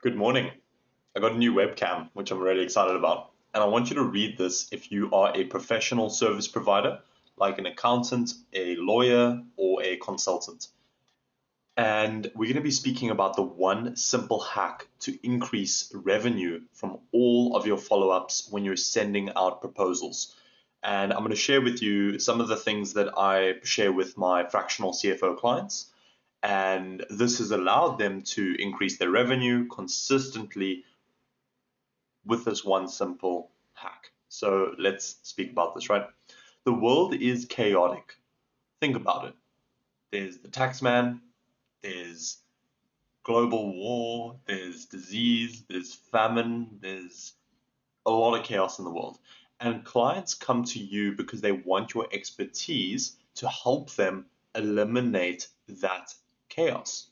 Good morning. I got a new webcam, which I'm really excited about. And I want you to read this if you are a professional service provider, like an accountant, a lawyer, or a consultant. And we're going to be speaking about the one simple hack to increase revenue from all of your follow ups when you're sending out proposals. And I'm going to share with you some of the things that I share with my fractional CFO clients. And this has allowed them to increase their revenue consistently with this one simple hack. So let's speak about this, right? The world is chaotic. Think about it. There's the tax man, there's global war, there's disease, there's famine, there's a lot of chaos in the world. And clients come to you because they want your expertise to help them eliminate that chaos.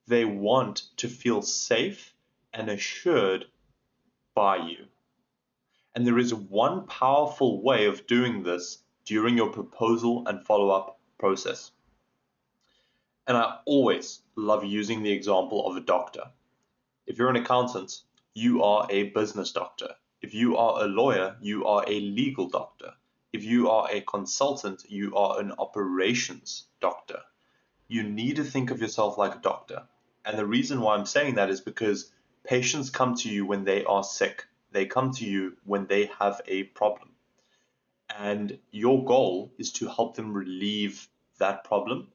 They want to feel safe and assured by you. And there is one powerful way of doing this during your proposal and follow-up process. And I always love using the example of a doctor. If you're an accountant, you are a business doctor. If you are a lawyer, you are a legal doctor. If you are a consultant, you are an operations doctor. You need to think of yourself like a doctor. And the reason why I'm saying that is because patients come to you when they are sick. They come to you when they have a problem. And your goal is to help them relieve that problem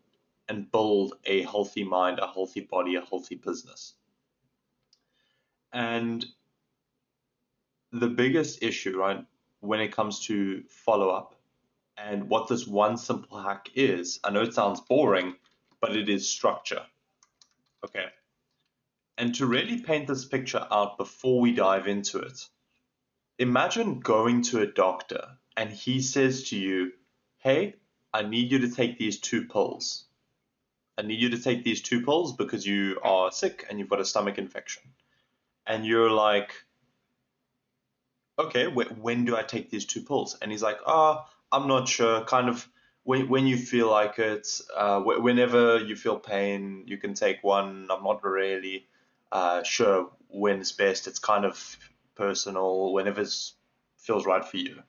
and build a healthy mind, a healthy body, a healthy business. And the biggest issue, right, when it comes to follow up and what this one simple hack is, I know it sounds boring, but it is structure. Okay. And to really paint this picture out before we dive into it, imagine going to a doctor and he says to you, hey, I need you to take these two pills. I need you to take these two pills because you are sick and you've got a stomach infection. And you're like, okay, when do I take these two pills? And he's like, I'm not sure. Kind of when you feel like it, whenever you feel pain, you can take one. I'm not really sure when's best. It's kind of personal, whenever it feels right for you.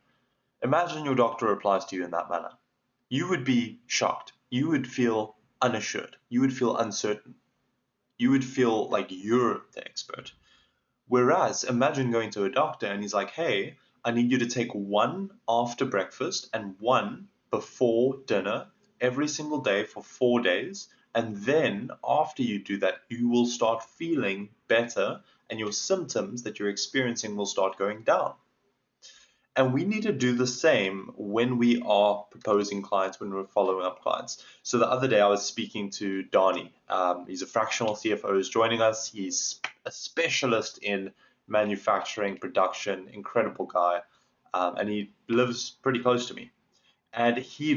Imagine your doctor replies to you in that manner. You would be shocked. You would feel unassured. You would feel uncertain. You would feel like you're the expert. Whereas, imagine going to a doctor and he's like, hey, I need you to take one after breakfast and one before dinner every single day for 4 days. And then, after you do that, you will start feeling better and your symptoms that you're experiencing will start going down. And we need to do the same when we are proposing clients, when we're following up clients. So the other day I was speaking to Donnie. He's a fractional CFO who's joining us. He's a specialist in manufacturing, production, incredible guy. And he lives pretty close to me. And he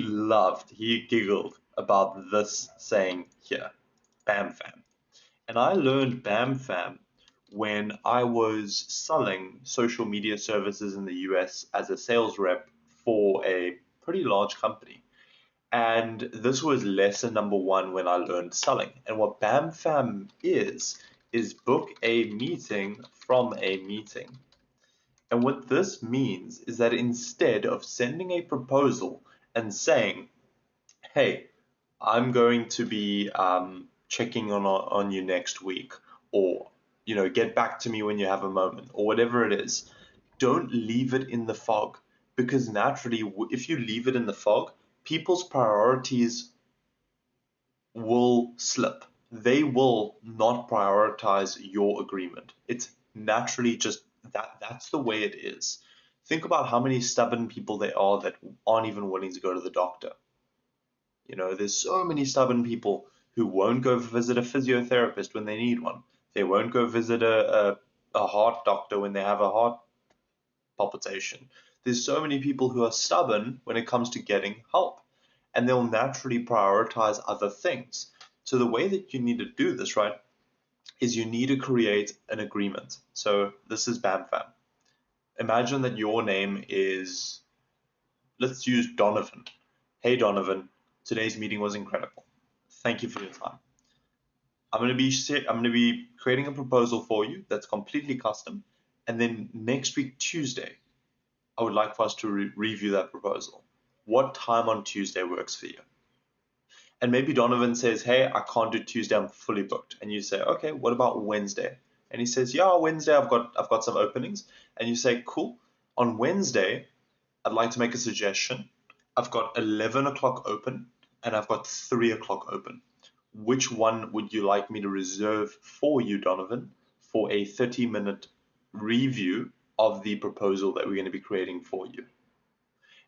giggled about this saying here, BAM fam. And I learned BAM fam when I was selling social media services in the US as a sales rep for a pretty large company. And this was lesson number one when I learned selling. And what BAM fam is book a meeting from a meeting. And what this means is that instead of sending a proposal and saying, hey, I'm going to be checking on you next week, or get back to me when you have a moment, or whatever it is. Don't leave it in the fog, because naturally, if you leave it in the fog, people's priorities will slip. They will not prioritize your agreement. It's naturally just that's the way it is. Think about how many stubborn people there are that aren't even willing to go to the doctor. There's so many stubborn people who won't go visit a physiotherapist when they need one. They won't go visit a heart doctor when they have a heart palpitation. There's so many people who are stubborn when it comes to getting help, and they'll naturally prioritize other things. So the way that you need to do this, right, is you need to create an agreement. So this is BAMFAM. Imagine that your name is, let's use Donovan. Hey Donovan, today's meeting was incredible. Thank you for your time. I'm going to be creating a proposal for you that's completely custom, and then next week Tuesday, I would like for us to review that proposal. What time on Tuesday works for you? And maybe Donovan says, hey, I can't do Tuesday, I'm fully booked. And you say, okay, what about Wednesday? And he says, yeah, Wednesday I've got some openings. And you say, cool. On Wednesday, I'd like to make a suggestion. I've got 11 o'clock open and I've got 3 o'clock open. Which one would you like me to reserve for you, Donovan, for a 30-minute review of the proposal that we're going to be creating for you?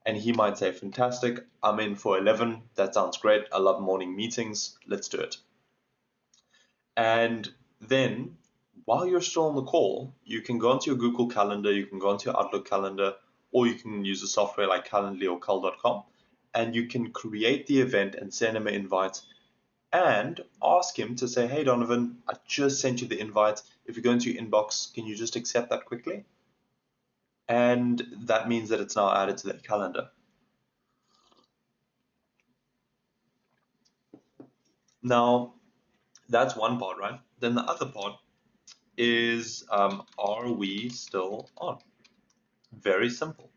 And he might say, fantastic, I'm in for 11. That sounds great. I love morning meetings. Let's do it. And then while you're still on the call, you can go onto your Google Calendar, you can go onto your Outlook calendar, or you can use a software like Calendly or Cal.com, and you can create the event and send him an invite and ask him to say, hey, Donovan, I just sent you the invite. If you go into your inbox, can you just accept that quickly? And that means that it's now added to their calendar. Now, that's one part, right? Then the other part is, are we still on? Very simple.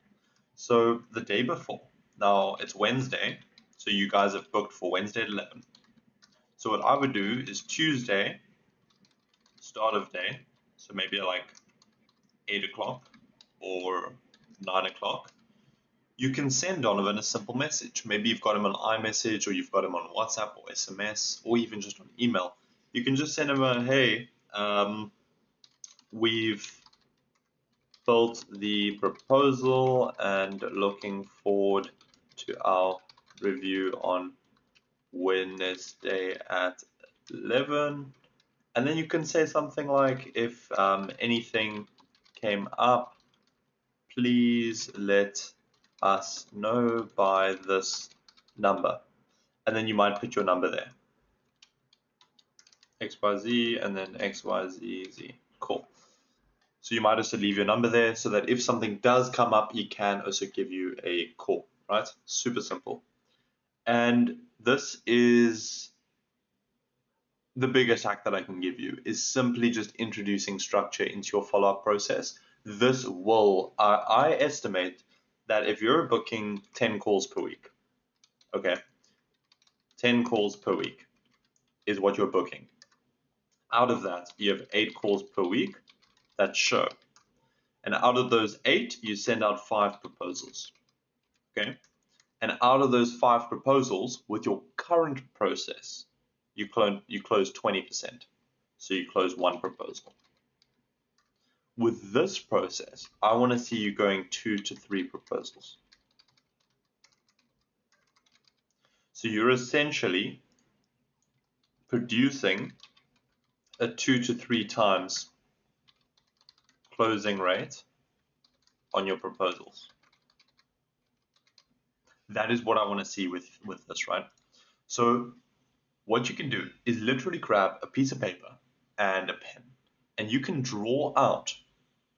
So the day before, now it's Wednesday, so you guys have booked for Wednesday at 11. So what I would do is Tuesday, start of day, so maybe at like 8 o'clock or 9 o'clock, you can send Donovan a simple message. Maybe you've got him on iMessage or you've got him on WhatsApp or SMS or even just on email. You can just send him a, hey, we've built the proposal and looking forward to our review on Wednesday at 11. And then you can say something like, if anything came up, please let us know by this number. And then you might put your number there. XYZ and then XYZZ. Cool. So you might also leave your number there so that if something does come up, he can also give you a call, right? Super simple. And this is the biggest hack that I can give you is simply just introducing structure into your follow-up process. This will, I estimate that if you're booking 10 calls per week, okay, 10 calls per week is what you're booking. Out of that, you have 8 calls per week that show. And out of those 8, you send out 5 proposals, okay? And out of those 5 proposals, with your current process, you close 20%. So you close 1 proposal. With this process, I want to see you going 2 to 3 proposals. So you're essentially producing a 2 to 3 times closing rate on your proposals. That is what I want to see with this, right? So what you can do is literally grab a piece of paper and a pen, and you can draw out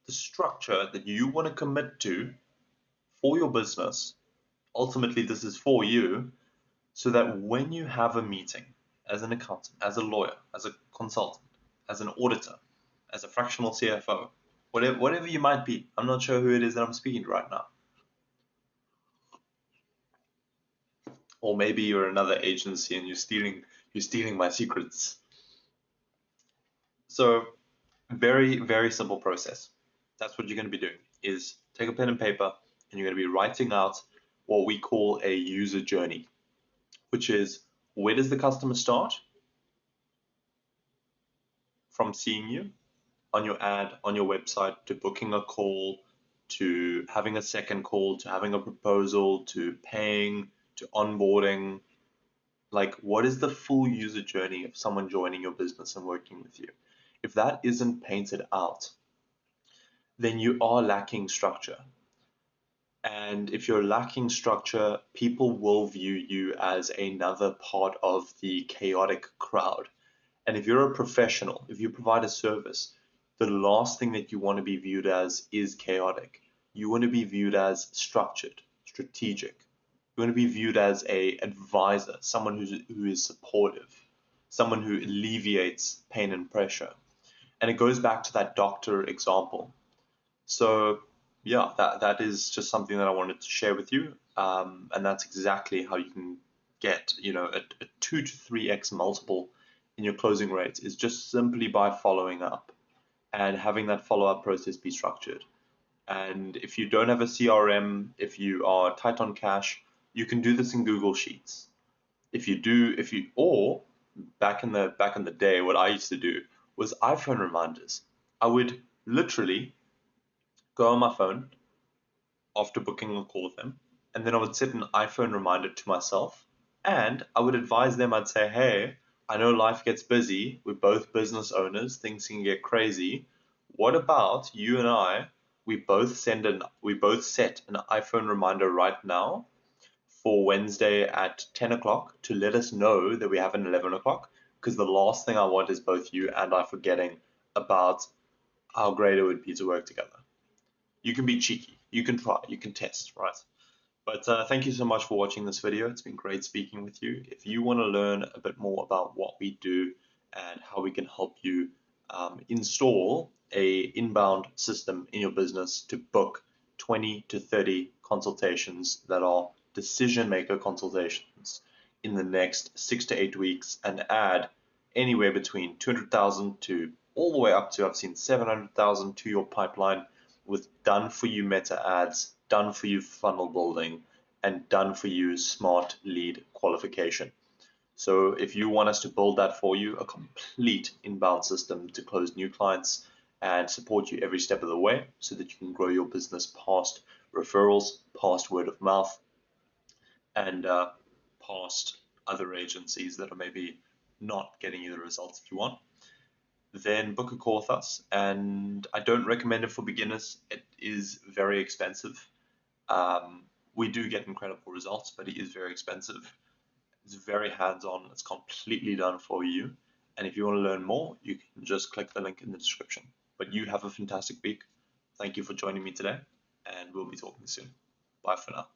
the structure that you want to commit to for your business. Ultimately, this is for you, so that when you have a meeting as an accountant, as a lawyer, as a consultant, as an auditor, as a fractional CFO, whatever you might be, I'm not sure who it is that I'm speaking to right now. Or maybe you're another agency and you're stealing my secrets. So very, very simple process. That's what you're going to be doing is take a pen and paper and you're going to be writing out what we call a user journey, which is where does the customer start from seeing you on your ad, on your website, to booking a call, to having a second call, to having a proposal, to paying, to onboarding. Like, what is the full user journey of someone joining your business and working with you? If that isn't painted out, then you are lacking structure. And if you're lacking structure, people will view you as another part of the chaotic crowd. And if you're a professional, if you provide a service, the last thing that you want to be viewed as is chaotic. You want to be viewed as structured, strategic. You want to be viewed as a advisor, someone who is supportive. someone who alleviates pain and pressure. And it goes back to that doctor example. So yeah, that is just something that I wanted to share with you. And that's exactly how you can get, a 2 to 3x multiple in your closing rates is just simply by following up and having that follow-up process be structured. And if you don't have a CRM, if you are tight on cash, you can do this in Google Sheets. Or back in the day, what I used to do was iPhone reminders. I would literally go on my phone after booking a call with them, and then I would set an iPhone reminder to myself, and I would advise them. I'd say, hey, I know life gets busy. We're both business owners. Things can get crazy. What about you and I? We both set an iPhone reminder right now for Wednesday at 10 o'clock to let us know that we have an 11 o'clock. Because the last thing I want is both you and I forgetting about how great it would be to work together. You can be cheeky, you can try, you can test, right? But thank you so much for watching this video. It's been great speaking with you. If you want to learn a bit more about what we do and how we can help you install a inbound system in your business to book 20 to 30 consultations that are decision maker consultations in the next 6 to 8 weeks and add anywhere between 200,000 to all the way up to, I've seen 700,000 to your pipeline with done for you meta ads, done for you funnel building, and done for you smart lead qualification. So if you want us to build that for you, a complete inbound system to close new clients and support you every step of the way so that you can grow your business past referrals, past word of mouth, and past other agencies that are maybe not getting you the results that you want, then book a call with us. And I don't recommend it for beginners. It is very expensive. Um, we do get incredible results, but it is very expensive. It's very hands-on. It's completely done for you. And if you want to learn more, you can just click the link in the description. But you have a fantastic week. Thank you for joining me today, and we'll be talking soon. Bye for now.